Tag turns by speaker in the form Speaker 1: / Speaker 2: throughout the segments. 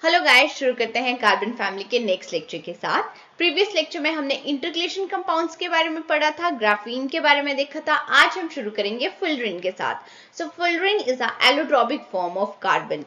Speaker 1: Hello guys, शुरू करते हैं कार्बन फैमिली के नेक्स्ट लेक्चर के साथ। प्रीवियस लेक्चर में हमने इंटरकलेशन कंपाउंड्स के बारे में पढ़ा था, ग्राफीन के बारे में देखा था। आज हम शुरू करेंगे फुलरिन के साथ। So fullerene is a allotropic form of carbon.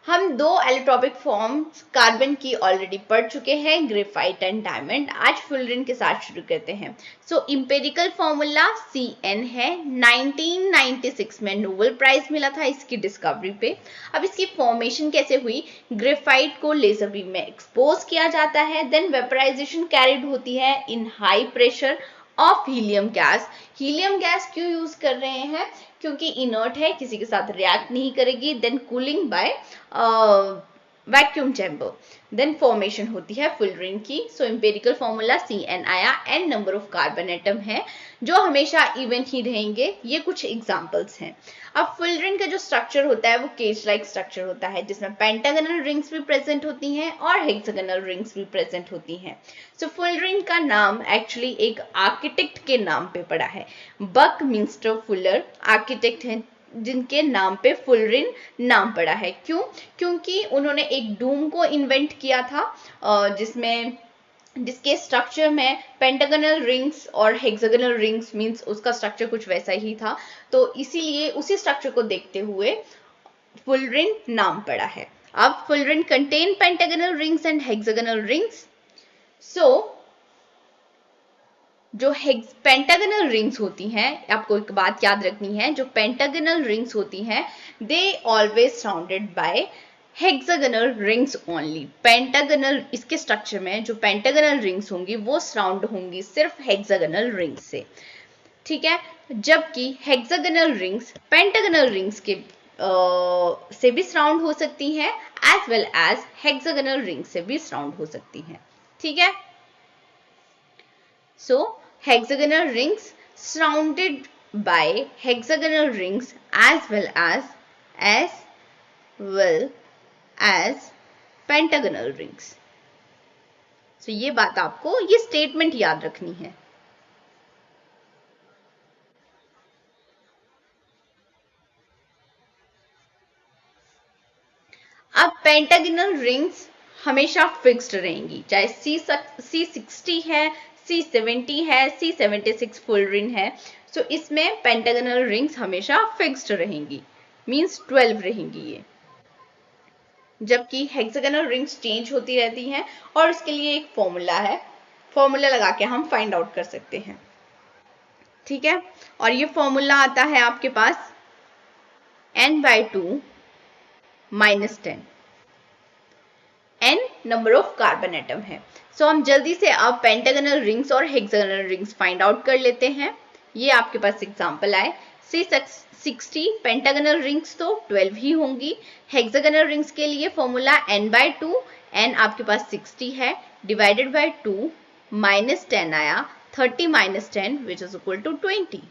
Speaker 1: हम दो एलोट्रोपिक फॉर्म्स कार्बन की ऑलरेडी पढ़ चुके हैं, ग्रेफाइट एंड डायमंड। आज फुलरिन के साथ शुरू करते हैं। सो इंपेरिकल फॉर्मूला CN है। 1996 में नोबेल प्राइज मिला था इसकी डिस्कवरी पे। अब इसकी फॉर्मेशन कैसे हुई? ग्रेफाइट को लेजर बीम में एक्सपोज किया जाता है, देन वेपराइजेशन कैरिड होती है इन high pressure of helium gas. Helium gas क्यों यूज कर रहे हैं? क्योंकि इनर्ट है, किसी के साथ रिएक्ट नहीं करेगी। Then cooling by vacuum chamber, then formation होती है फुलरिन की। सो इंपेरिकल फॉर्मूला CN आया। N number of carbon atom है जो हमेशा इवन ही रहेंगे। ये कुछ एग्जांपल्स हैं। अब फुलरिन का जो स्ट्रक्चर होता है वो केज लाइक स्ट्रक्चर होता है, जिसमें पेंटागनल रिंग्स भी प्रेजेंट होती हैं और हेक्सागोनल रिंग्स भी प्रेजेंट होती हैं। सो फुलरिन का नाम एक्चुअली एक आर्किटेक्ट के नाम पे पड़ा है। बकमिंस्टर फुलर आर्किटेक्ट हैं जिनके नाम पे फुलरिन नाम पड़ा है। क्यों? क्योंकि उन्होंने एक डूम को इन्वेंट किया था जिसके स्ट्रक्चर में पेंटागोनल रिंग्स और हेक्सागोनल रिंग्स मींस उसका स्ट्रक्चर कुछ वैसा ही था, तो इसीलिए उसी स्ट्रक्चर को देखते हुए फुलरिन नाम पड़ा है। अब fullerene contain pentagonal rings and hexagonal rings. So जो पेंटागोनल रिंग्स होती हैं, आपको एक बात याद रखनी है, जो पेंटागोनल रिंग्स होती हैं they always surrounded by hexagonal rings only. Pentagonal इसके स्ट्रक्चर में जो पेंटागोनल रिंग्स होंगी वो सराउंड होंगी सिर्फ हेक्सागोनल रिंग्स से, ठीक है। जबकि हेक्सागोनल रिंग्स पेंटागोनल रिंग्स के से भी सराउंड हो सकती हैं, as well as hexagonal ring से भी सराउंड हो सकती हैं, ठीक है। So hexagonal rings surrounded by hexagonal rings as well as pentagonal rings. So ये बात आपको ये स्टेटमेंट याद रखनी है। अब पेंटागोनल रिंग्स हमेशा फिक्स्ड रहेंगी, चाहे C60 है, C70 है, C76 फुलरिन है। सो इसमें पेंटागोनल रिंग्स हमेशा फिक्स्ड रहेंगी, मींस 12 रहेंगी ये। जबकि हेक्सागोनल रिंग्स चेंज होती रहती हैं और उसके लिए एक फॉर्मूला है, फॉर्मूला लगा के हम फाइंड आउट कर सकते हैं, ठीक है। और ये फॉर्मूला आता है आपके पास n/2 -10। n number of carbon atom है। सो हम जल्दी से अब पेंटागोनल रिंग्स और हेक्सागोनल रिंग्स फाइंड आउट कर लेते हैं। ये आपके पास एग्जांपल आए। C60 पेंटागोनल रिंग्स तो 12 ही होंगी। हेक्सागोनल रिंग्स के लिए फॉर्मूला n/2, n आपके पास 60 है, डिवाइडेड बाय 2 -10 आया, 30 - 10 which is equal to 20।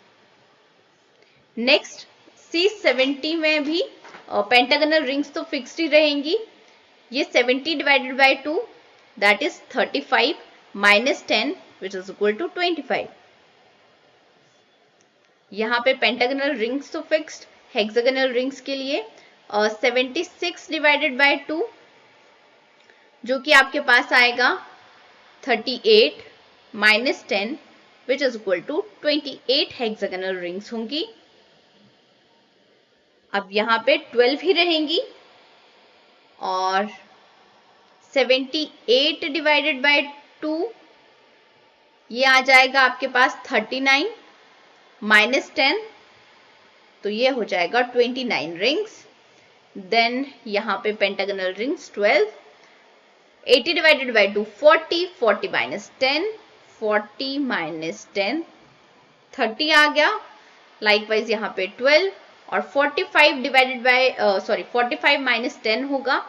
Speaker 1: Next C70 में भी पेंटागोनल रिंग्स तो फिक्स्ड ही रहेंगी। ये 70 divided by 2 that is 35 -10 which is equal to 25। यहाँ पे पेंटागोनल रिंग्स तो फिक्स्ड, हेक्सागोनल रिंग्स के लिए 76 डिवाइडेड बाय 2 जो कि आपके पास आएगा 38 -10 which is equal to 28 hexagonal rings होंगी। अब यहाँ पे 12 ही रहेंगी और 78 डिवाइडेड बाय 2 ये आ जाएगा आपके पास 39 -10, तो ये हो जाएगा 29 रिंग्स। देन यहाँ पे पेंटागोनल रिंग्स 12, 80 डिवाइडेड बाय 2 40, 40 -10, 40 -10 30 आ गया। लाइकवाइज यहाँ पे 12 और 45 डिवाइडेड बाय 45 -10 होगा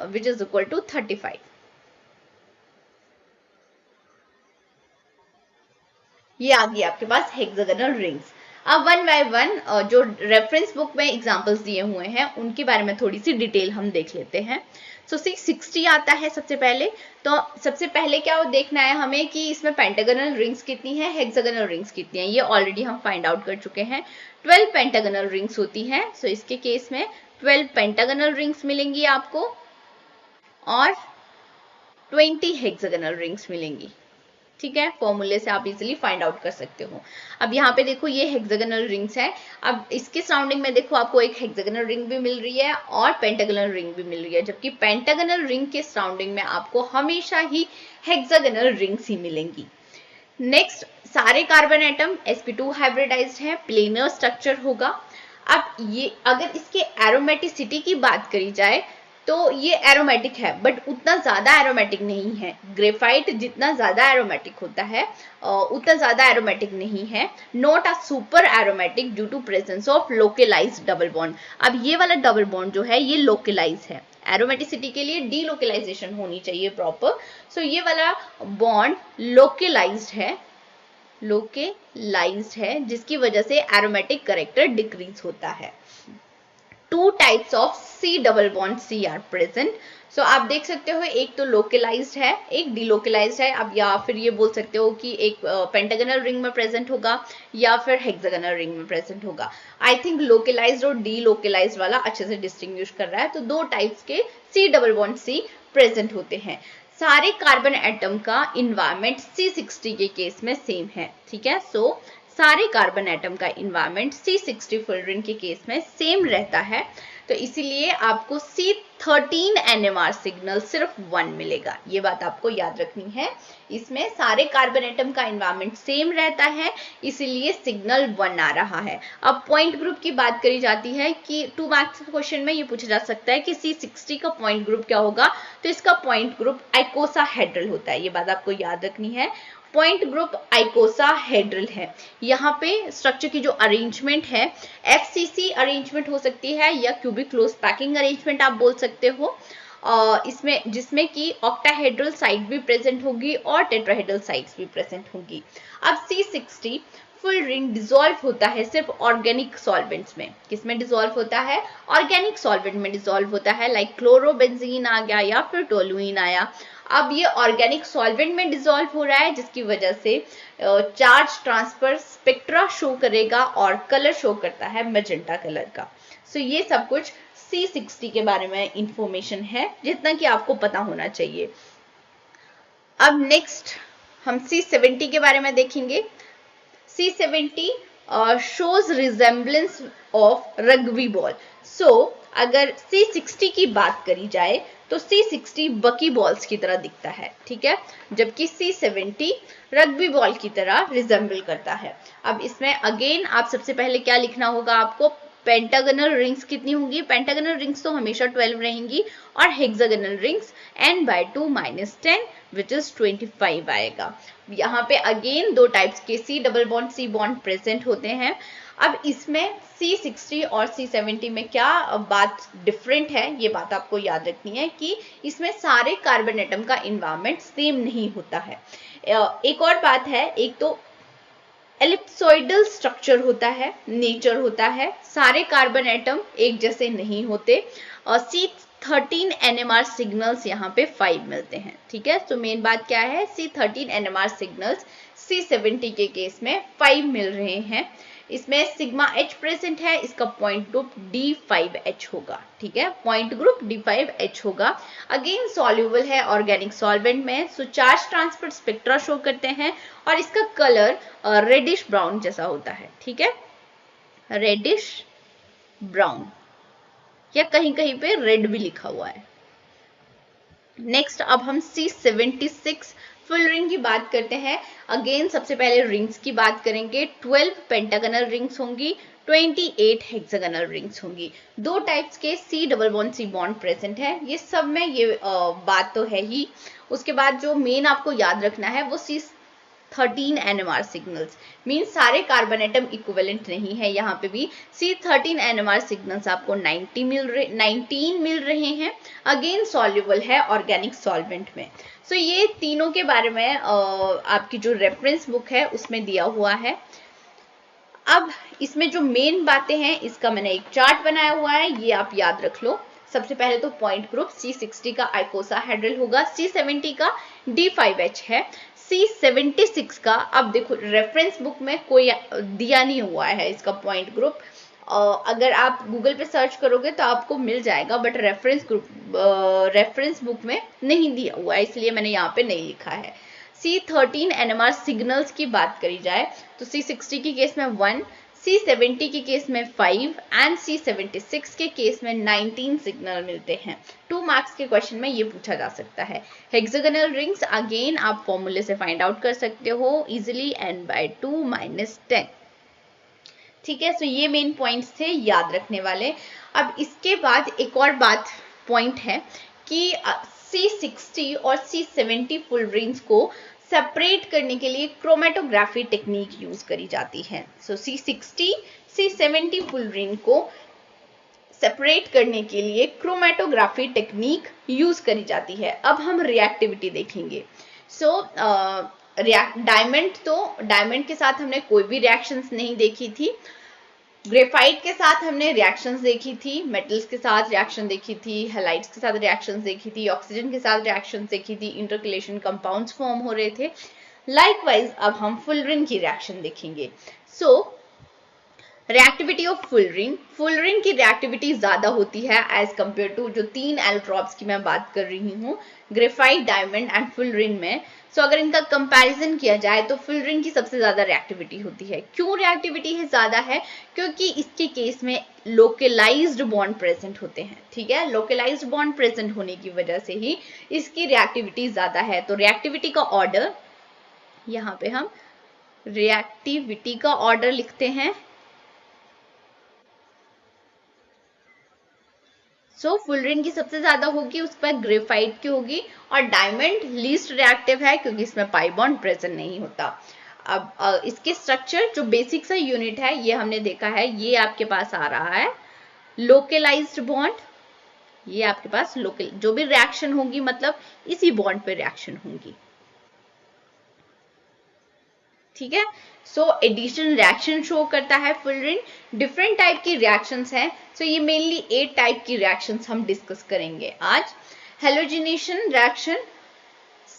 Speaker 1: विच इज इक्वल टू 35। ये आ गई आपके पास हेक्सागोनल रिंग्स। अब वन बाय वन जो रेफरेंस बुक में एग्जांपल्स दिए हुए हैं उनके बारे में थोड़ी सी डिटेल हम देख लेते हैं। सो C60 आता है सबसे पहले। तो सबसे पहले क्या देखना है हमें कि इसमें पेंटागोनल रिंग्स कितनी है, हेक्सागोनल रिंग्स कितनी है। ये ऑलरेडी हम फाइंड आउट कर चुके हैं। 12 पेंटागोनल रिंग्स होती हैं। सो इसके केस में 12 पेंटागोनल रिंग्स मिलेंगी आपको। और 20 हेक्सागोनल रिंग्स मिलेंगी। ठीक है, फॉर्मूले से आप इजीली फाइंड आउट कर सकते हो। अब यहाँ पे देखो ये हेक्सागोनल रिंग्स है। अब इसके सराउंडिंग में देखो आपको एक हेक्सागोनल रिंग भी मिल रही है और पेंटागोनल रिंग भी मिल रही है, जबकि पेंटागोनल रिंग के सराउंडिंग में आपको हमेशा ही हेक्सागोनल रिंग्स ही मिलेंगी। नेक्स्ट, सारे कार्बन एटम sp2 हाइब्रिडाइज्ड है, प्लेनर स्ट्रक्चर होगा। अब ये अगर इसके एरोमेटिसिटी की बात करी जाए तो ये एरोमेटिक है, बट उतना ज्यादा एरोमेटिक नहीं है। ग्रेफाइट जितना ज्यादा एरोमेटिक होता है उतना ज्यादा एरोमेटिक नहीं है। Not a super aromatic due to presence of localized double bond. अब ये वाला डबल बॉन्ड जो है ये लोकलाइज है, एरोमेटिसिटी के लिए डीलोकलाइजेशन होनी चाहिए प्रॉपर। सो ये वाला बॉन्ड लोकलाइज्ड है जिसकी वजह से एरोमेटिक कैरेक्टर डिक्रीज होता है। 2 types of C double bond C are present. So आप देख सकते हो एक तो लोकलाइज्ड है, एक डिलोकलाइज्ड है। अब या फिर ये बोल सकते हो कि एक पेंटागोनल रिंग में प्रेजेंट होगा या फिर हेक्सागोनल रिंग में प्रेजेंट होगा। आई थिंक लोकलाइज्ड और डिलोकलाइज्ड वाला अच्छे से डिस्टिंग्विश कर रहा है। तो 2 टाइप्स के C double bond C present होते हैं। सारे कार्बन एटम का इन्वायरमेंट C60 के केस में सेम है। ठीक है, सो सारे कार्बन एटम का इन्वायरमेंट C60 फुलरिन के केस में सेम रहता है। तो इसीलिए आपको C13 NMR सिग्नल सिर्फ 1 मिलेगा। ये बात आपको याद रखनी है। इसमें सारे कार्बन एटम का इन्वायरमेंट सेम रहता है, इसीलिए सिग्नल 1 आ रहा है। अब पॉइंट ग्रुप की बात करी जाती है कि 2 मार्क्स क्वेश्चन में ये पूछा जा सकता है कि C60 का पॉइंट ग्रुप क्या होगा। तो इसका पॉइंट ग्रुप आइकोसाहेड्रल होता है, ये बात आपको याद रखनी है। पॉइंट ग्रुप आइकोसाहेड्रल है। यहाँ पे स्ट्रक्चर की जो अरेंजमेंट है FCC अरेंजमेंट हो सकती है या क्यूबिक क्लोज पैकिंग अरेंजमेंट आप बोल सकते हो। इसमें जिसमें कि ऑक्टाहेड्रल साइट भी प्रेजेंट होगी और टेट्राहेड्रल साइट्स भी प्रेजेंट होगी। अब C60 फुल रिंग डिसॉल्व होता है सिर्फ ऑर्गेनिक सॉल्वेंट्स में। किसमें डिसॉल्व होता है? ऑर्गेनिक सॉल्वेंट में डिसॉल्व होता है, लाइक क्लोरोबेंजीन आ गया या फिर टोलुइन आया। अब ये ऑर्गेनिक सॉल्वेंट में डिसॉल्व हो रहा है जिसकी वजह से चार्ज ट्रांसफर स्पेक्ट्रा शो करेगा और कलर शो करता है मैजेंटा कलर का। सो ये सब कुछ C60 के बारे में इंफॉर्मेशन है जितना कि आपको पता होना चाहिए। अब नेक्स्ट हम C70 के बारे में देखेंगे। C70 shows resemblance of rugby ball. So अगर C60 की बात करी जाए तो C60 बकी बॉल्स की तरह दिखता है, ठीक है, जबकि C70 रग्बी बॉल की तरह रिजेंबल करता है। अब इसमें अगेन आप सबसे पहले क्या लिखना होगा आपको, पेंटागोनल रिंग्स कितनी होंगी? पेंटागोनल रिंग्स तो हमेशा 12 रहेंगी और hexagonal rings n/2 - 10 which is 25 आएगा। यहाँ पे अगेन 2 टाइप्स के C double bond C bond present होते हैं। अब इसमें C60 और C70 में क्या बात डिफरेंट है, ये बात आपको याद रखनी है कि इसमें सारे कार्बन एटम का इन्वायरमेंट सेम नहीं होता है। एक और बात है, एक तो एलिप्सोइडल स्ट्रक्चर होता है, नेचर होता है, सारे कार्बन एटम एक जैसे नहीं होते। और C13 NMR सिग्नल्स यहाँ पे 5 मिलते हैं, ठीक है। तो मेन बात क्या है, C13 NMR सिग्नल्स C70 के केस में 5 मिल रहे हैं। इसमें सिग्मा H प्रेजेंट है, इसका पॉइंट ग्रुप D5H होगा, ठीक है, पॉइंट ग्रुप D5H होगा। अगेन सॉल्युबल है ऑर्गेनिक सॉल्वेंट में, सो चार्ज ट्रांसफर स्पेक्ट्रा शो करते हैं और इसका कलर रेडिश ब्राउन जैसा होता है, ठीक है, रेडिश ब्राउन, या कहीं कहीं पे रेड भी लिखा हुआ है। नेक्स्ट अब हम C76 फुल रिंग की बात करते हैं। अगेन सबसे पहले रिंग्स की बात करेंगे। 12 पेंटागोनल रिंग्स होंगी, 28 हेक्सागोनल रिंग्स होंगी। 2 टाइप्स के C double bond C bond present है, ये सब में ये बात तो है ही। उसके बाद जो मेन आपको याद रखना है वो C13 NMR सिग्नल्स, मीन सारे कार्बन एटम इक्विवेलेंट नहीं है। यहाँ पे भी C13 NMR सिग्नल्स आपको 19 मिल रहे हैं। अगेन सॉल्युबल है ऑर्गेनिक सॉल्वेंट में। सो ये तीनों के बारे में आपकी जो रेफरेंस बुक है उसमें दिया हुआ है। अब इसमें जो मेन बातें हैं इसका मैंने एक चार्ट बनाया हुआ है, ये आप याद रख लो। सबसे पहले तो पॉइंट ग्रुप C60 का आइकोसाहेड्रल होगा, C70 का D5H है, C76 का अब देखो रेफरेंस बुक में कोई दिया नहीं हुआ है इसका पॉइंट ग्रुप, अगर आप गूगल पे सर्च करोगे तो आपको मिल जाएगा, बट रेफरेंस बुक में नहीं दिया हुआ है, इसलिए मैंने यहाँ पे नहीं लिखा है। C13 NMR सिग्नल्स की बात करी जाए तो C60 के केस में 1, C70 के केस में 5 एंड C76 के केस में 19 सिग्नल मिलते हैं। 2 मार्क्स के क्वेश्चन में ये पूछा जा सकता है। हेक्सागोनल रिंग्स अगेन आप फॉर्मूले से फाइंड आउट कर सकते हो इजिली, n/2 - 10। ठीक है, सो ये मेन पॉइंट्स थे याद रखने वाले। अब इसके बाद एक और बात पॉइंट है कि C60 और C70 फुल रिंग्स को सेपरेट करने के लिए क्रोमेटोग्राफी टेक्निक यूज करी जाती है। सो C60 C70 फुल रिंग को सेपरेट करने के लिए क्रोमेटोग्राफी टेक्निक यूज करी जाती है। अब हम रिएक्टिविटी देखेंगे। सो डायमंड के साथ हमने कोई भी रिएक्शंस नहीं देखी थी। ग्रेफाइट के साथ हमने रिएक्शंस देखी थी, मेटल्स के साथ रिएक्शन देखी थी, हैलाइड्स के साथ रिएक्शंस देखी थी, ऑक्सीजन के साथ रिएक्शंस देखी थी, इंटरकलेशन कंपाउंड्स फॉर्म हो रहे थे। लाइकवाइज अब हम फुलरिन की रिएक्शन देखेंगे। सो रिएक्टिविटी ऑफ फुलरिन की रिएक्टिविटी ज्यादा होती है एज कंपेयर टू जो 3 एलोट्रॉप्स की मैं बात कर रही हूँ, ग्रेफाइट, डायमंड एंड फुलरिन में। सो अगर इनका कंपैरिजन किया जाए तो फुलरिन की सबसे ज्यादा रिएक्टिविटी होती है। क्यों रिएक्टिविटी है ज्यादा है? क्योंकि इसके केस में लोकलाइज्ड बॉन्ड प्रेजेंट होते हैं। ठीक है, लोकलाइज्ड बॉन्ड प्रेजेंट होने की वजह से ही इसकी रिएक्टिविटी ज्यादा है। तो रिएक्टिविटी का ऑर्डर, यहाँ पे हम रिएक्टिविटी का ऑर्डर लिखते हैं। सो फुलरिन की सबसे ज्यादा होगी, उस पर ग्रेफाइट की होगी, और डायमंड लीस्ट रिएक्टिव है क्योंकि इसमें पाई बॉन्ड प्रेजेंट नहीं होता। अब इसके स्ट्रक्चर जो बेसिक सा यूनिट है ये हमने देखा है, ये आपके पास आ रहा है लोकलाइज्ड बॉन्ड। ये आपके पास लोकल जो भी रिएक्शन होगी मतलब इसी बॉन्ड पे रिएक्शन होंगी। ठीक है, सो एडिशन रिएक्शन शो करता है फुलरिन। डिफरेंट टाइप की रिएक्शंस हैं। सो ये मेनली 8 टाइप की रिएक्शंस हम डिस्कस करेंगे आज। Halogenation reaction,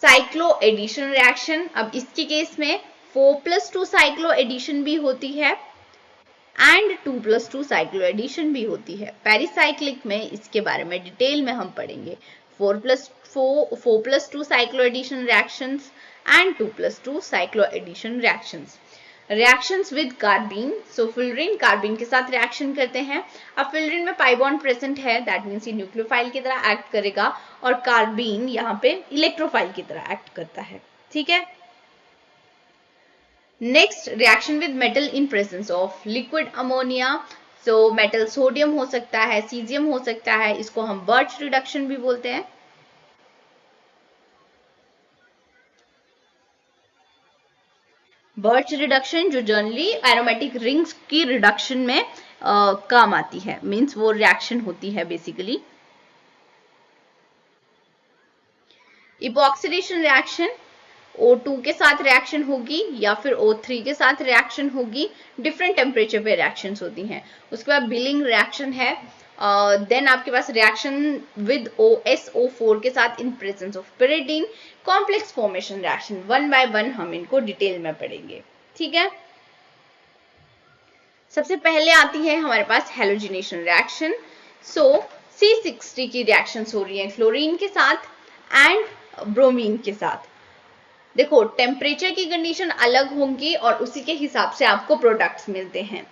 Speaker 1: cycloaddition reaction, अब इसके केस में 4+2 साइक्लो एडिशन भी होती है एंड 2+2 साइक्लो एडिशन भी होती है। पेरिसाइक्लिक में इसके बारे में डिटेल में हम पढ़ेंगे। 4+2 cycloaddition reactions and 2+2 cyclo addition reactions with carbene। so fullerene carbene के साथ रिएक्शन करते हैं। अब fullerene में पाई बॉन्ड प्रेजेंट है, दैट मींस ये न्यूक्लियोफाइल की तरह एक्ट करेगा, और कार्बिन यहाँ पे इलेक्ट्रोफाइल की तरह एक्ट करता है। ठीक है, next reaction with metal in presence of liquid ammonia. So metal sodium हो सकता है, सीजियम हो सकता है, इसको हम बर्च रिडक्शन भी बोलते हैं। बर्च रिडक्शन जो जनरली एरोमेटिक रिंग्स की रिडक्शन में काम आती है, मींस वो रिएक्शन होती है बेसिकली। इपॉक्सीडेशन रिएक्शन, O2 के साथ रिएक्शन होगी या फिर O3 के साथ रिएक्शन होगी, डिफरेंट टेम्परेचर पे रिएक्शंस होती हैं। उसके बाद बिलिंग रिएक्शन है। देन आपके पास रिएक्शन विद OSO4 के साथ in presence of pyridine, complex formation reaction. 1 by 1 हम इनको डिटेल में पढ़ेंगे। ठीक है, सबसे पहले आती है हमारे पास हेलोजिनेशन रिएक्शन। सो C60 की रिएक्शंस हो रही है क्लोरीन के साथ एंड ब्रोमीन के साथ। देखो टेम्परेचर की कंडीशन अलग होंगी और उसी के हिसाब से आपको प्रोडक्ट्स मिलते हैं।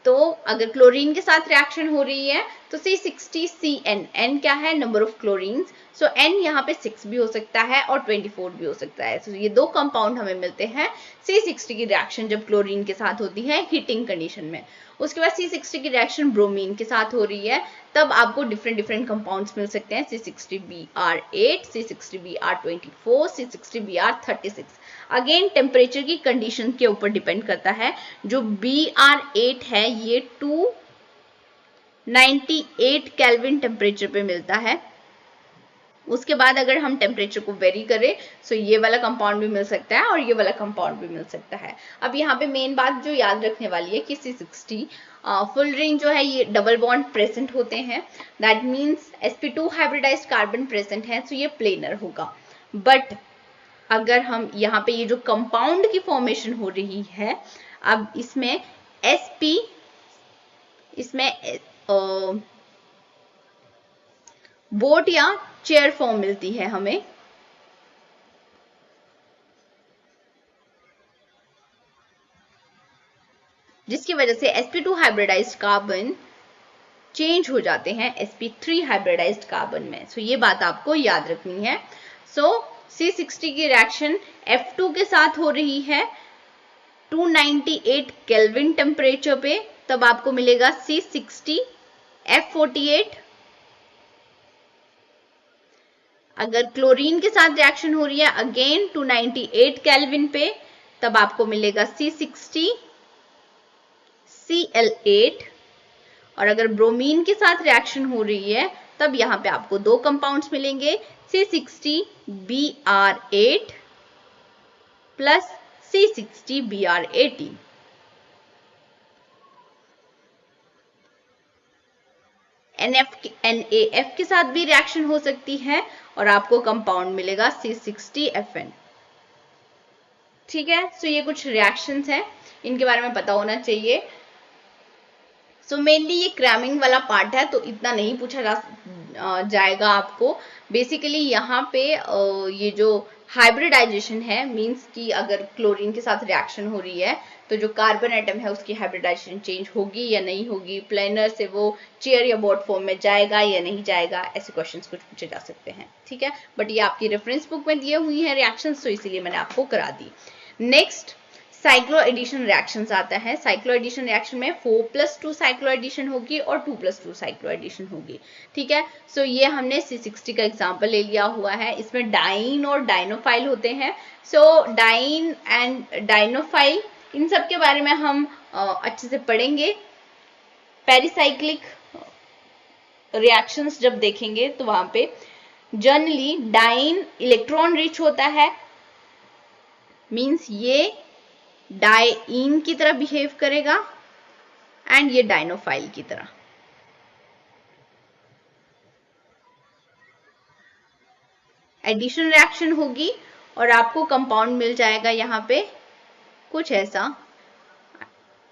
Speaker 1: तो अगर क्लोरीन के साथ रिएक्शन हो रही है तो C60CN, N क्या है? Number of chlorines. So N यहाँ पे 6 भी हो सकता है और 24 भी हो सकता है। तो ये दो कंपाउंड हमें मिलते हैं C60 की रिएक्शन जब क्लोरीन के साथ होती है हीटिंग कंडीशन में। उसके बाद C60 की रिएक्शन ब्रोमीन के साथ हो रही है, तब आपको डिफरेंट कंपाउंड्स मिल सकते हैं। C60Br8, C60Br24, C60Br36। Again temperature की कंडीशन के ऊपर डिपेंड करता है। जो Br8 है ये 298 केल्विन टेम्परेचर पे मिलता है। उसके बाद अगर हम टेम्परेचर को वेरी करें तो ये वाला कंपाउंड भी मिल सकता है और ये वाला कंपाउंड भी मिल सकता है। अब यहाँ पे मेन बात जो याद रखने वाली है कि C60 फुल रिंग जो है ये डबल बॉन्ड प्रेजेंट होते हैं, that means sp2 hybridised carbon present है, तो ये प्लेनर होगा। बट अगर हम यहाँ पे ये जो कंपाउंड की फॉर्मेशन हो रही है, अब इसमें sp इसमें बोट या चेयर फॉर्म मिलती है हमें, जिसकी वजह से sp2 हाइब्रिडाइज्ड कार्बन चेंज हो जाते हैं sp3 हाइब्रिडाइज्ड कार्बन में। सो ये बात आपको याद रखनी है। सो C60 की रिएक्शन F2 के साथ हो रही है 298 केल्विन टेम्परेचर पे, तब आपको मिलेगा C60 F48। अगर क्लोरीन के साथ रिएक्शन हो रही है अगेन 298 केल्विन पे, तब आपको मिलेगा C60 Cl8। और अगर ब्रोमीन के साथ रिएक्शन हो रही है तब यहां पे आपको दो कंपाउंड्स मिलेंगे, C60 Br8 plus C60 Br18। NAF के साथ भी रिएक्शन हो सकती है और आपको कंपाउंड मिलेगा C60FN। ठीक है, सो ये कुछ रिएक्शंस हैं, इनके बारे में पता होना चाहिए। सो मेनली ये क्रैमिंग वाला पार्ट है तो इतना नहीं पूछा जाएगा आपको। बेसिकली यहाँ पे ये जो हाइब्रिडाइजेशन है मींस कि अगर क्लोरीन के साथ रिएक्शन हो रही है तो जो कार्बन एटम है उसकी हाइब्रिडाइजेशन चेंज होगी या नहीं होगी, प्लेनर से वो चेयर या बोट फॉर्म में जाएगा या नहीं जाएगा, ऐसे क्वेश्चंस कुछ पूछे जा सकते हैं। ठीक है, बट ये आपकी रेफरेंस बुक में दिए हुई है रिएक्शंस, तो इसीलिए मैंने आपको करा दी। नेक्स्ट साइक्लो एडिशन रिएक्शंस आता है। साइक्लो एडिशन रिएक्शन में 4+2 साइक्लो एडिशन होगी और 2+2 साइक्लो एडिशन होगी। ठीक है, सो ये हमने C60 का एग्जांपल ले लिया हुआ है। इसमें डाइन और डाइनोफाइल होते हैं। सो डाइन एंड डाइनोफाइल इन सब के बारे में हम अच्छे से पढ़ेंगे। पेरिसाइक्लिक रिएक्शंस जब देखेंगे तो वहां पे जनरली डाइन इलेक्ट्रॉन रिच होता है, मींस ये डाइन की तरह बिहेव करेगा एंड ये डाइनोफाइल की तरह। एडिशन रिएक्शन होगी और आपको कंपाउंड मिल जाएगा यहां पे कुछ ऐसा।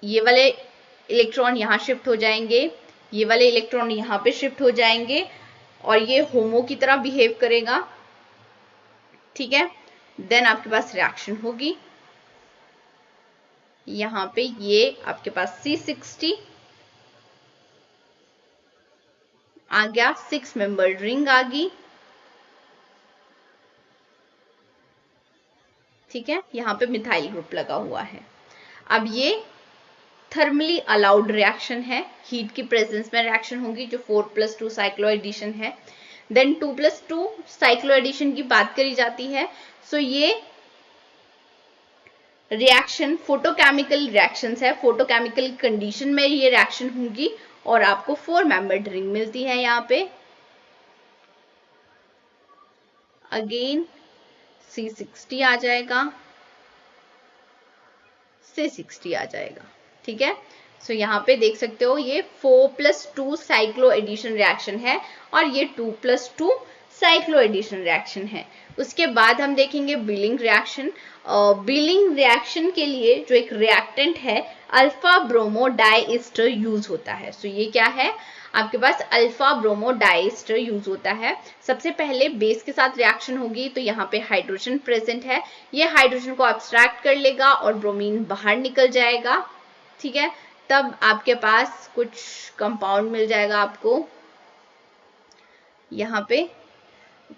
Speaker 1: ये वाले इलेक्ट्रॉन यहां शिफ्ट हो जाएंगे, ये वाले इलेक्ट्रॉन यहां पे शिफ्ट हो जाएंगे और ये होमो की तरह बिहेव करेगा। ठीक है, देन आपके पास रिएक्शन होगी। यहां पे ये आपके पास C60 आ गया, 6 मेंबर्ड रिंग आ गई। ठीक है, यहां पे मिथाइल ग्रुप लगा हुआ है। अब ये थर्मली अलाउड रिएक्शन है, हीट की प्रेजेंस में रिएक्शन होगी जो 4+2 साइक्लो एडिशन है। देन 2+2 साइक्लो एडिशन की बात करी जाती है। सो ये रिएक्शन फोटोकेमिकल रिएक्शंस है, फोटोकेमिकल कंडीशन में ये रिएक्शन होगी और आपको 4 मेंबर्ड रिंग मिलती है। यहाँ पे अगेन C60 आ जाएगा, C60 आ जाएगा। ठीक है, सो यहाँ पे देख सकते हो ये 4+2 साइक्लो एडिशन रिएक्शन है और ये 2+2 साइक्लो एडिशन रिएक्शन है। उसके बाद हम देखेंगे बिलिंग रिएक्शन। बिलिंग रिएक्शन के लिए जो एक रिएक्टेंट है अल्फा ब्रोमो डाइएस्टर यूज होता है। सो ये क्या है, आपके पास अल्फा ब्रोमो डाइएस्टर यूज होता है। सबसे पहले बेस के साथ रिएक्शन होगी तो यहाँ पे हाइड्रोजन प्रेजेंट है, ये हाइड्रोजन को एब्स्ट्रैक्ट कर लेगा और ब्रोमीन बाहर निकल जाएगा। ठीक है, तब आपके पास कुछ कंपाउंड मिल जाएगा आपको। यहाँ पे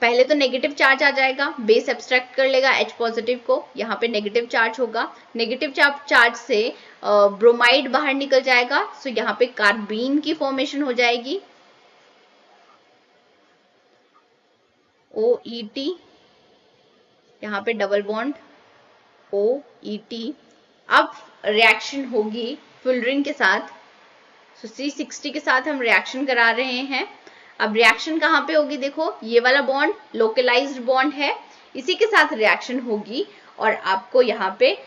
Speaker 1: पहले तो नेगेटिव चार्ज आ जाएगा, बेस एब्स्ट्रैक्ट कर लेगा H पॉजिटिव को, यहाँ पे नेगेटिव चार्ज होगा, नेगेटिव चार्ज से ब्रोमाइड बाहर निकल जाएगा। सो यहाँ पे कार्बीन की फॉर्मेशन हो जाएगी, OET, यहाँ पे डबल बॉन्ड OET। अब रिएक्शन होगी फुलरिन के साथ। सो C60 के साथ हम रिएक्शन करा रहे हैं। अब रिएक्शन कहाँ पे होगी, देखो ये वाला बॉन्ड लोकलाइज्ड बॉन्ड है, इसी के साथ रिएक्शन होगी और आपको यहाँ पे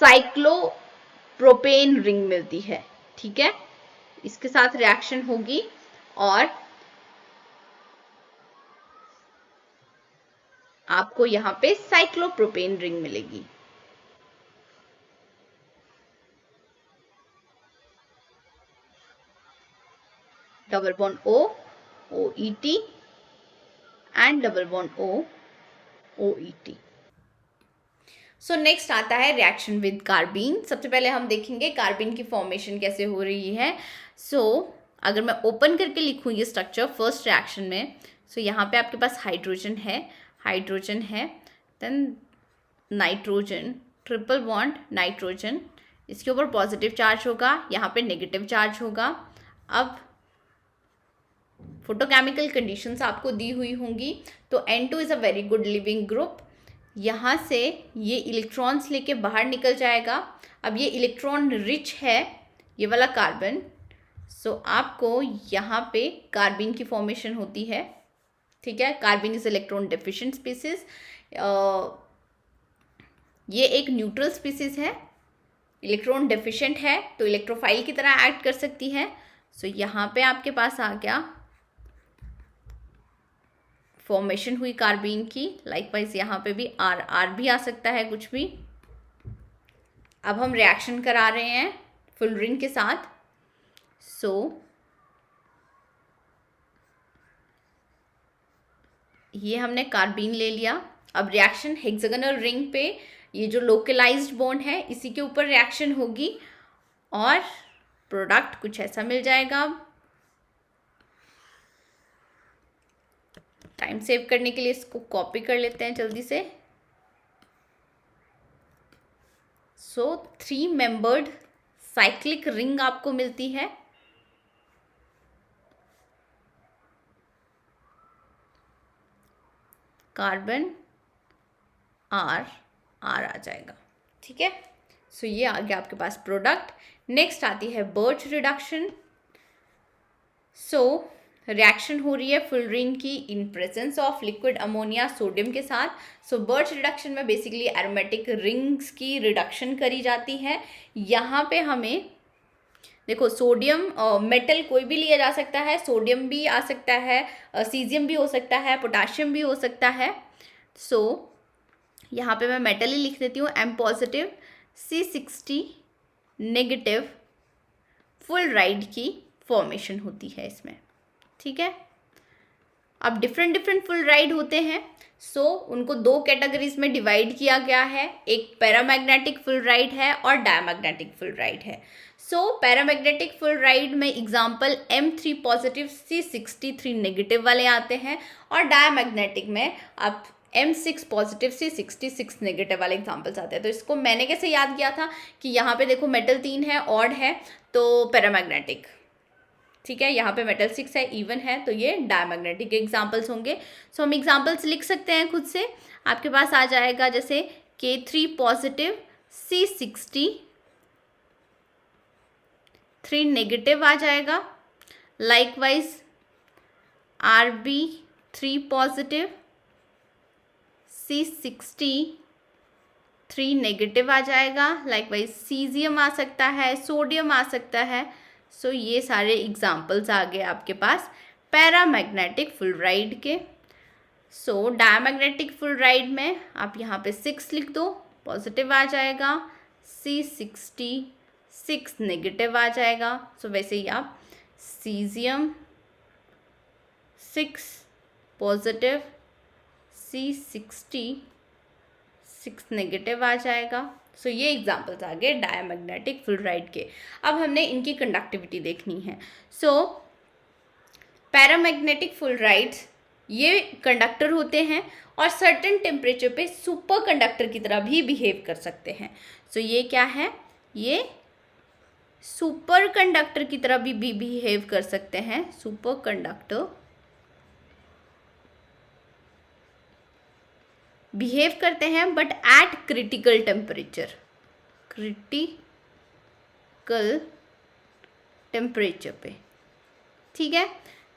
Speaker 1: साइक्लोप्रोपेन रिंग मिलती है। ठीक है, इसके साथ रिएक्शन होगी और आपको यहाँ पे साइक्लोप्रोपेन रिंग मिलेगी। Double bond O, OET and double bond O, OET। So next आता है रिएक्शन विद कार्बीन। सबसे पहले हम देखेंगे कार्बीन की फॉर्मेशन कैसे हो रही है। सो अगर मैं ओपन करके लिखूँ ये स्ट्रक्चर फर्स्ट रिएक्शन में, सो यहाँ पे आपके पास हाइड्रोजन है, then nitrogen, triple bond nitrogen, इसके ऊपर पॉजिटिव चार्ज होगा, यहाँ पे नेगेटिव चार्ज होगा। अब फोटोकेमिकल कंडीशंस आपको दी हुई होंगी, तो N2 is a very good leaving group. यहाँ से ये इलेक्ट्रॉन्स लेके बाहर निकल जाएगा। अब ये इलेक्ट्रॉन रिच है ये वाला कार्बन, सो आपको यहाँ पे कार्बिन की फॉर्मेशन होती है, ठीक है। कार्बिन इज इलेक्ट्रॉन डेफिशिएंट स्पीसीज। ये एक न्यूट्रल स्पीसीज है, इलेक्ट्रॉन डेफिशिएंट है तो इलेक्ट्रोफाइल की तरह एक्ट कर सकती है। सो यहाँ पे आपके पास आ गया फॉर्मेशन हुई कार्बीन की। लाइकवाइज यहाँ पे भी आर भी आ सकता है कुछ भी। अब हम रिएक्शन करा रहे हैं फुलरिन के साथ। सो ये हमने कार्बीन ले लिया। अब रिएक्शन हेक्सागोनल रिंग पे ये जो लोकलाइज्ड बॉन्ड है इसी के ऊपर रिएक्शन होगी और प्रोडक्ट कुछ ऐसा मिल जाएगा। टाइम सेव करने के लिए इसको कॉपी कर लेते हैं जल्दी से। सो 3 मेंबर्ड साइक्लिक रिंग आपको मिलती है। कार्बन आर आ जाएगा, ठीक है। सो ये आ गया आपके पास प्रोडक्ट। नेक्स्ट आती है बर्च रिडक्शन। सो रिएक्शन हो रही है फुलरिन की in presence of liquid ammonia sodium के साथ। सो बर्च रिडक्शन में बेसिकली एरोमेटिक रिंग्स की रिडक्शन करी जाती है। यहाँ पे हमें देखो सोडियम मेटल कोई भी लिया जा सकता है, सोडियम भी आ सकता है, सीजियम भी हो सकता है, पोटाशियम भी हो सकता है। सो यहाँ पे मैं मेटल ही लिख देती हूँ, M पॉजिटिव C60 नेगेटिव फुलराइड की फॉर्मेशन होती है इसमें, ठीक है। अब डिफरेंट फुलराइड होते हैं। सो उनको 2 कैटेगरीज में डिवाइड किया गया है। एक पैरामैग्नेटिक फुलराइड है और डायमैग्नेटिक फुलराइड है। सो पैरामैग्नेटिक फुलराइड में example M3 positive C63 negative वाले आते हैं और डायमैग्नेटिक में आप M6 पॉजिटिव C66 नेगेटिव वाले एग्जाम्पल्स आते हैं। तो इसको मैंने कैसे याद किया था कि यहाँ पे देखो मेटल 3 है, ऑड है, तो पैरामैग्नेटिक, ठीक है। यहाँ पे मेटल 6 है, इवन है, तो ये डायमैग्नेटिक के एग्जाम्पल्स होंगे। सो हम एग्जाम्पल्स लिख सकते हैं खुद से। आपके पास आ जाएगा जैसे K3 पॉजिटिव C63 नेगेटिव आ जाएगा। Likewise RB3 positive C63 negative आ जाएगा। लाइकवाइज सीजियम आ सकता है, सोडियम आ सकता है। सो ये सारे एग्जाम्पल्स आ गए आपके पास पैरामैग्नेटिक फुलराइड के। सो डायमैग्नेटिक फुलराइड में आप यहाँ पे 6 लिख दो, पॉजिटिव आ जाएगा, C66 नेगेटिव आ जाएगा। सो वैसे ही आप सीजियम 6 पॉजिटिव C66 नेगेटिव आ जाएगा। सो ये एग्जाम्पल्स आ गए डायमैग्नेटिक फुलराइड के। अब हमने इनकी कंडक्टिविटी देखनी है। सो पैरामैग्नेटिक फुलराइड्स ये कंडक्टर होते हैं और सर्टेन टेम्परेचर पे सुपर कंडक्टर की तरह भी बिहेव कर सकते हैं। सो ये क्या है, ये सुपर कंडक्टर की तरह भी बिहेव कर सकते हैं। सुपर कंडक्टर बिहेव करते हैं बट एट क्रिटिकल टेम्परेचर, पे, ठीक है।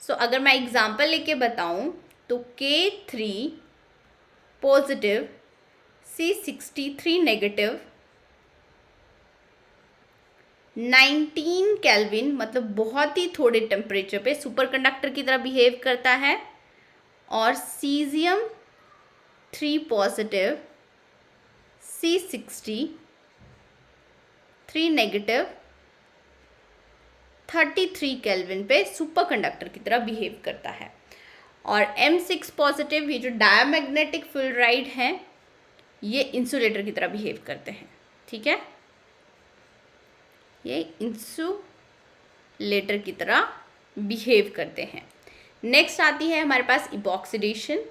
Speaker 1: सो अगर मैं एग्जांपल लेके बताऊं तो K3 positive C63 negative 19 kelvin, मतलब बहुत ही थोड़े टेम्परेचर पे सुपर कंडक्टर की तरह बिहेव करता है। और caesium 3 positive C63 negative 33 kelvin पे सुपरकंडक्टर की तरह बिहेव करता है। और M6 पॉजिटिव, ये जो डायमैग्नेटिक फ्लोराइड हैं, ये इंसुलेटर की तरह बिहेव करते हैं। ठीक है, ये इंसुलेटर की तरह बिहेव करते हैं। नेक्स्ट आती है हमारे पास इपॉक्सीडेशन।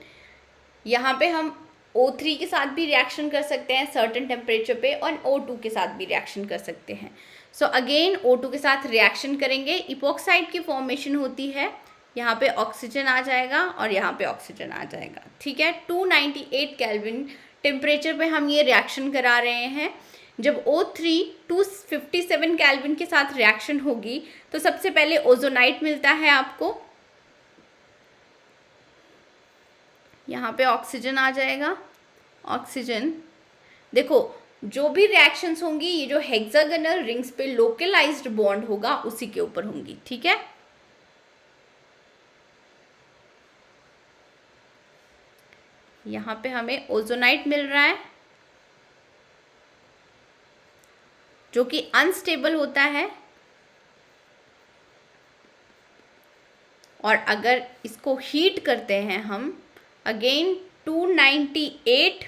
Speaker 1: यहाँ पे हम O3 के साथ भी रिएक्शन कर सकते हैं सर्टेन टेम्परेचर पे, और O2 के साथ भी रिएक्शन कर सकते हैं। सो अगेन O2 के साथ रिएक्शन करेंगे, इपॉक्साइड की फॉर्मेशन होती है। यहाँ पे ऑक्सीजन आ जाएगा और यहाँ पे ऑक्सीजन आ जाएगा। ठीक है, 298 केल्विन टेम्परेचर पे हम ये रिएक्शन करा रहे हैं। जब O3 257 केल्विन के साथ रिएक्शन होगी तो सबसे पहले ओजोनाइट मिलता है आपको, यहाँ पे ऑक्सीजन आ जाएगा। ऑक्सीजन, देखो जो भी रिएक्शंस होंगी ये जो हेक्सागोनल रिंग्स पे लोकलाइज्ड बॉन्ड होगा उसी के ऊपर होंगी। ठीक है, यहाँ पे हमें ओजोनाइट मिल रहा है जो कि अनस्टेबल होता है, और अगर इसको हीट करते हैं हम अगेन 298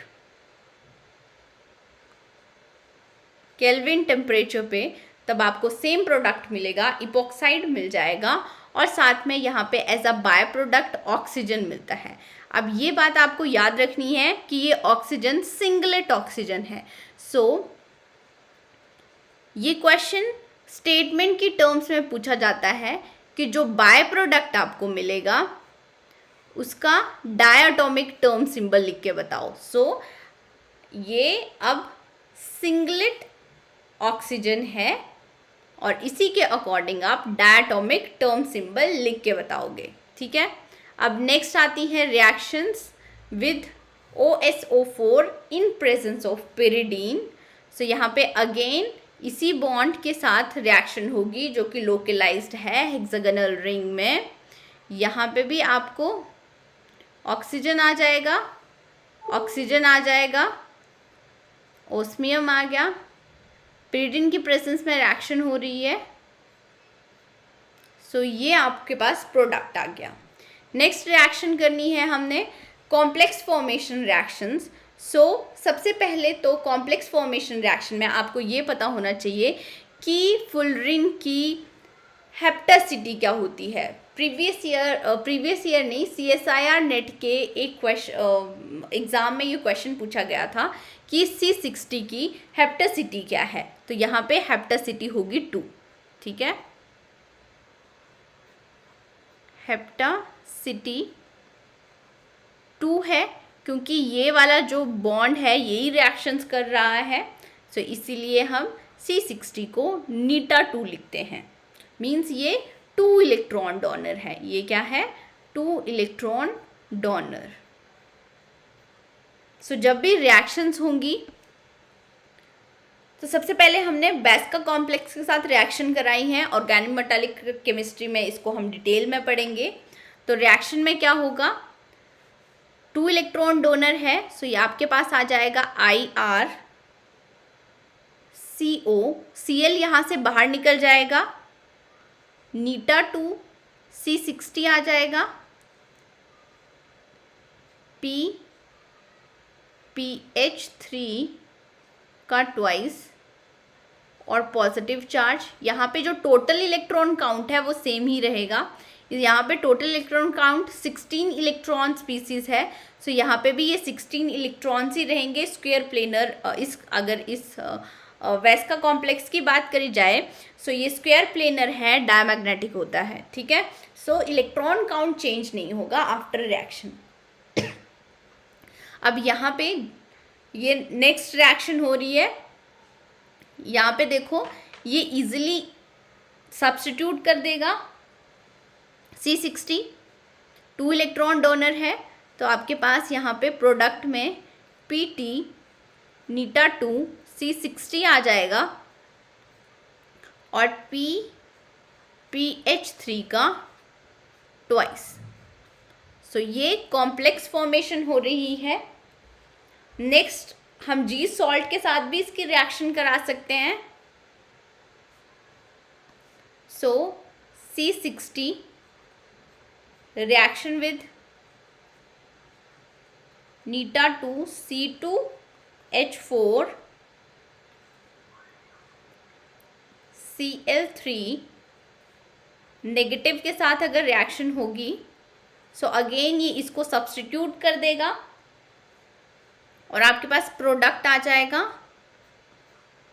Speaker 1: केल्विन टेम्परेचर पे, तब आपको सेम प्रोडक्ट मिलेगा, इपॉक्साइड मिल जाएगा, और साथ में यहाँ पे as a by product oxygen मिलता है। अब ये बात आपको याद रखनी है कि ये ऑक्सीजन सिंगलेट ऑक्सीजन है। सो ये क्वेश्चन स्टेटमेंट की टर्म्स में पूछा जाता है कि जो बाय प्रोडक्ट आपको मिलेगा उसका डायटोमिक टर्म सिंबल लिख के बताओ। सो ये अब सिंगलेट ऑक्सीजन है और इसी के अकॉर्डिंग आप डायटोमिक टर्म सिंबल लिख के बताओगे। ठीक है, अब नेक्स्ट आती है reactions with OSO4 in presence of pyridine। सो यहाँ पे अगेन इसी बॉन्ड के साथ रिएक्शन होगी जो कि लोकलाइज्ड है हेक्सागोनल रिंग में। यहाँ पे भी आपको ऑक्सीजन आ जाएगा, ऑक्सीजन आ जाएगा, ओस्मियम आ गया, pyridine की प्रेजेंस में रिएक्शन हो रही है। सो ये आपके पास प्रोडक्ट आ गया। नेक्स्ट रिएक्शन करनी है हमने कॉम्प्लेक्स फॉर्मेशन रिएक्शंस। सो सबसे पहले तो कॉम्प्लेक्स फॉर्मेशन रिएक्शन में आपको ये पता होना चाहिए कि फुलरिन की हेप्टासिटी क्या होती है। प्रीवियस ईयर नहीं, CSIR नेट के एक क्वेश्चन एग्जाम में ये क्वेश्चन पूछा गया था कि C60 की हेप्टासिटी क्या है, तो यहाँ पे हेप्टासिटी होगी 2। ठीक है, हेप्टासिटी 2 है क्योंकि ये वाला जो बॉन्ड है यही रिएक्शंस कर रहा है। सो इसीलिए हम C60 को नीटा 2 लिखते हैं। मीन्स ये 2 इलेक्ट्रॉन डोनर है। ये क्या है? 2 इलेक्ट्रॉन डोनर। सो जब भी रिएक्शंस होंगी तो सबसे पहले हमने बेस्का कॉम्प्लेक्स के साथ रिएक्शन कराई है। ऑर्गेनिक मेटालिक केमिस्ट्री में इसको हम डिटेल में पढ़ेंगे। तो रिएक्शन में क्या होगा, 2 इलेक्ट्रॉन डोनर है, सो ये आपके पास आ जाएगा IR CO, Cl यहाँ से बाहर निकल जाएगा, नीटा 2 C60 आ जाएगा, PH3 का ट्वाइस और पॉजिटिव चार्ज। यहाँ पे जो टोटल इलेक्ट्रॉन काउंट है वो सेम ही रहेगा। यहाँ पे total electron count 16 electron species है, सो यहाँ पे भी ये 16 इलेक्ट्रॉन्स ही रहेंगे स्क्वायर प्लेनर। अगर इस वेस्का कॉम्प्लेक्स की बात करी जाए सो ये स्क्वायर प्लेनर है, डायमैग्नेटिक होता है। ठीक है, सो इलेक्ट्रॉन काउंट चेंज नहीं होगा आफ्टर रिएक्शन। अब यहाँ पे ये नेक्स्ट रिएक्शन हो रही है, यहाँ पे देखो ये इजीली सब्स्टिट्यूट कर देगा। C60 2 इलेक्ट्रॉन डोनर है, तो आपके पास यहाँ पे प्रोडक्ट में PT नीटा 2 C60 आ जाएगा और PH3 का ट्वाइस। सो ये कॉम्प्लेक्स फॉर्मेशन हो रही है। नेक्स्ट हम G सॉल्ट के साथ भी इसकी रिएक्शन करा सकते हैं। सो C60 reaction with neta2 C2H4 Cl3 negative के साथ अगर रिएक्शन होगी सो अगेन ये इसको सब्स्टिट्यूट कर देगा और आपके पास प्रोडक्ट आ जाएगा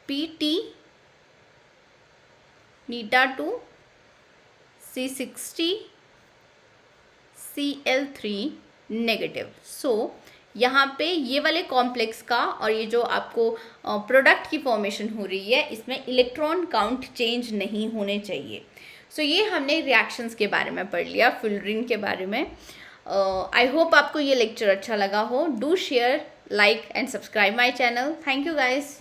Speaker 1: PT neta2 C60 Cl3 negative. सो यहाँ पे ये वाले कॉम्प्लेक्स का और ये जो आपको प्रोडक्ट की फॉर्मेशन हो रही है इसमें इलेक्ट्रॉन काउंट चेंज नहीं होने चाहिए। सो ये हमने रिएक्शंस के बारे में पढ़ लिया, फुलरिन के बारे में। आई होप आपको ये लेक्चर अच्छा लगा हो। Do share, like and subscribe my channel. Thank you guys.